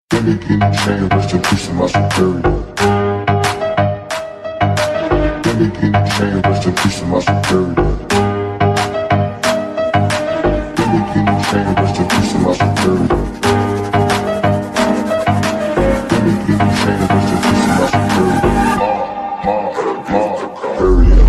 Begginners, rest in peace to my superior. Begginners, rest in peace to my superior. Begginners, rest in peace to my superior. Begginners, rest in peace to my superior. Superior.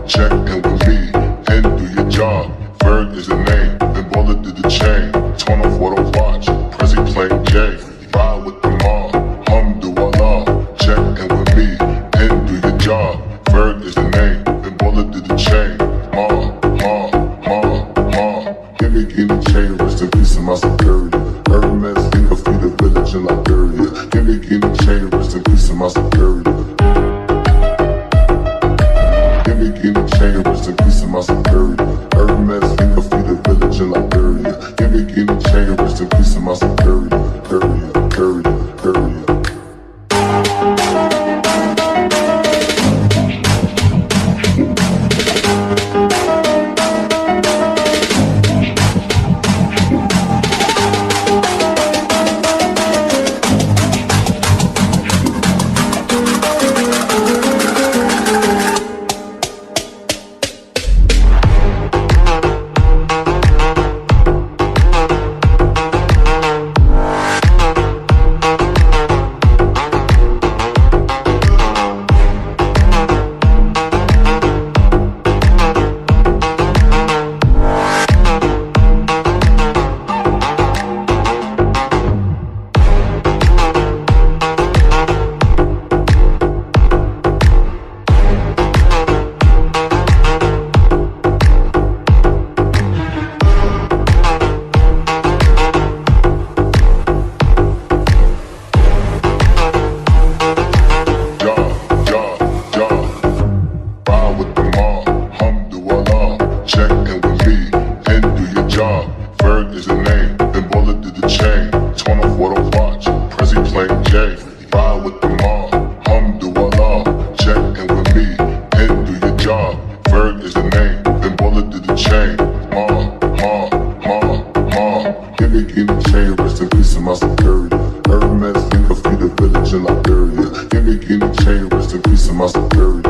Check in with me and do your job. Ferg is the name, then bullet to the chain. Torn off what I watch, Prezi playing J. Ride with the mob, alhamdulillah. Check in with me and do your job. Ferg is the name, then bullet to the chain. Give me chain, rest in peace to my superior. Hermes, think of the village in Liberia. Give me chain, rest in peace to my superior. Chain, rest in peace to my superior. Hermes, think of the village in Liberia. Give me chain, rest in peace to my superior. Courier. Check in with me and do your job. Ferg is the name, then bullet to the chain. Torn off what I watch, Prezi playing J. Ride with the mob, alhamdulillah. Check in with me and do your job. Ferg is the name, then bullet to the chain. Give me chain, rest in peace to my superior. Hermes, think of the village in Liberia. Give me chain, rest in peace to my superior.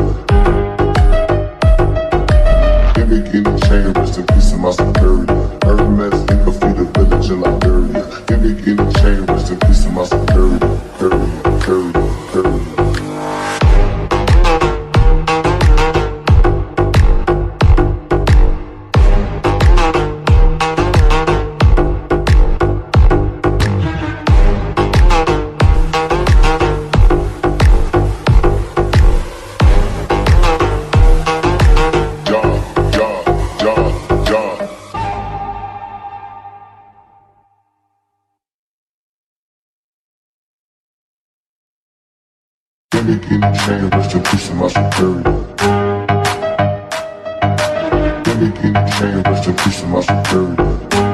Chain, rest in peace to my superior. Hermes, think of the village in Liberia. Give me chain, rest in peace to my superior. Courier. Give me chain, rest in peace to my superior. Give me chain, rest in peace to my superior.